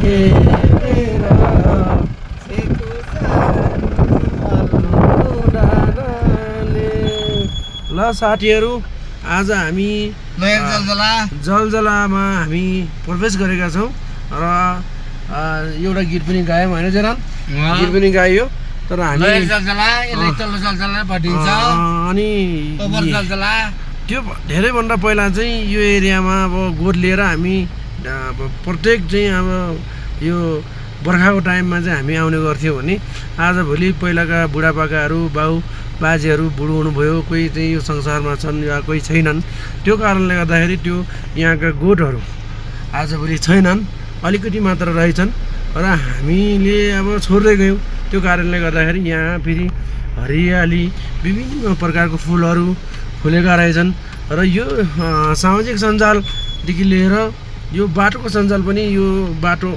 ल साथीहरू, आज हामी जलजलामा हामी प्रवेश गरेका छौँ र एउटा गीत पनि गायौँ होइन जेरान? गीत पनि गाइयो तर हामी अनि त्यो धेरैभन्दा पहिला चाहिँ यो एरियामा अब गोठ लिएर हामी प्रत्येक चाहिँ अब यो बर्खाको टाइममा चाहिँ हामी आउने गर्थ्यौँ भने आजभोलि पहिलाका बुढापाकाहरू बाजेहरू बुढो हुनुभयो, कोही चाहिँ यो संसारमा छन् या कोही छैनन्। त्यो कारणले गर्दाखेरि त्यो यहाँका गोठहरू आजभोलि छैनन्, अलिकति मात्र रहेछन् र हामीले अब छोड्दै गयौँ। त्यो कारणले गर्दाखेरि यहाँ फेरि हरियाली विभिन्न प्रकारको फुलहरू फुलेका रहेछन् र यो सामाजिक सञ्जालदेखि लिएर यो बाटोको सञ्जाल पनि, यो बाटो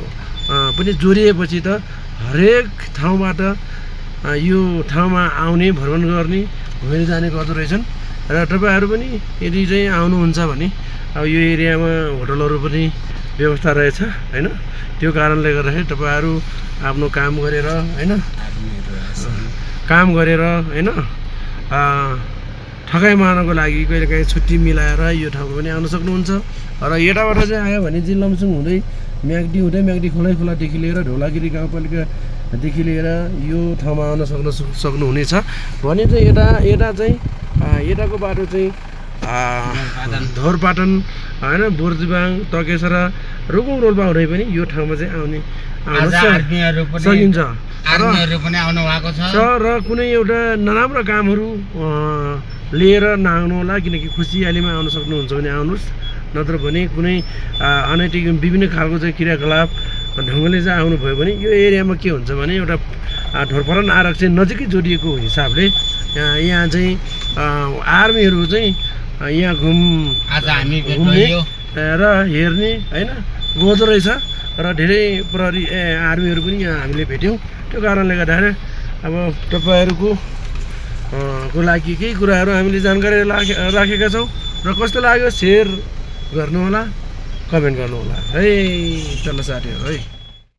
पनि जोडिएपछि त हरेक ठाउँबाट यो ठाउँमा आउने, भ्रमण गर्ने, घुमेर जाने गर्दो रहेछन्। र तपाईँहरू पनि यदि चाहिँ आउनुहुन्छ भने अब यो एरियामा होटलहरू पनि व्यवस्था रहेछ होइन? त्यो कारणले गर्दाखेरि तपाईँहरू आफ्नो काम गरेर होइन, ठगाइ मार्नको लागि कहिलेकाहीँ छुट्टी मिलाएर यो ठाउँमा पनि आउन सक्नुहुन्छ। र यताबाट चाहिँ आयो भने चाहिँ लमसुङ हुँदै म्याग्दी खोलादेखि लिएर ढोलागिरी गाउँपालिकादेखि लिएर यो ठाउँमा आउन सक्नुहुनेछ भने चाहिँ यता चाहिँ यताको बाटो चाहिँ धोरपाटन होइन, बोर्दिबाङ, तकेसरा, रुकुम रोल्पा हुँदै पनि यो ठाउँमा चाहिँ आउन सकिन्छ र कुनै एउटा नराम्रो कामहरू लिएर नआउनु होला, किनकि खुसियालीमा आउन सक्नुहुन्छ भने आउनुहोस्, नत्र भने कुनै अनैतिक विभिन्न खालको चाहिँ क्रियाकलाप ढङ्गले चाहिँ आउनुभयो भने यो एरियामा के हुन्छ भने एउटा ढोरपाटन आरक्षण नजिकै जोडिएको हिसाबले यहाँ चाहिँ आर्मीहरू चाहिँ यहाँ घुम्ने र हेर्ने होइन गर्दो रहेछ र धेरै प्रहरी आर्मीहरू पनि यहाँ हामीले भेट्यौँ। त्यो कारणले गर्दाखेरि अब तपाईँहरूको को लागि केही कुराहरू हामीले जानकारी राखेका छौँ र कस्तो लाग्यो सेयर गर्नुहोला, कमेन्ट गर्नुहोला है। चलो साथीहरू है।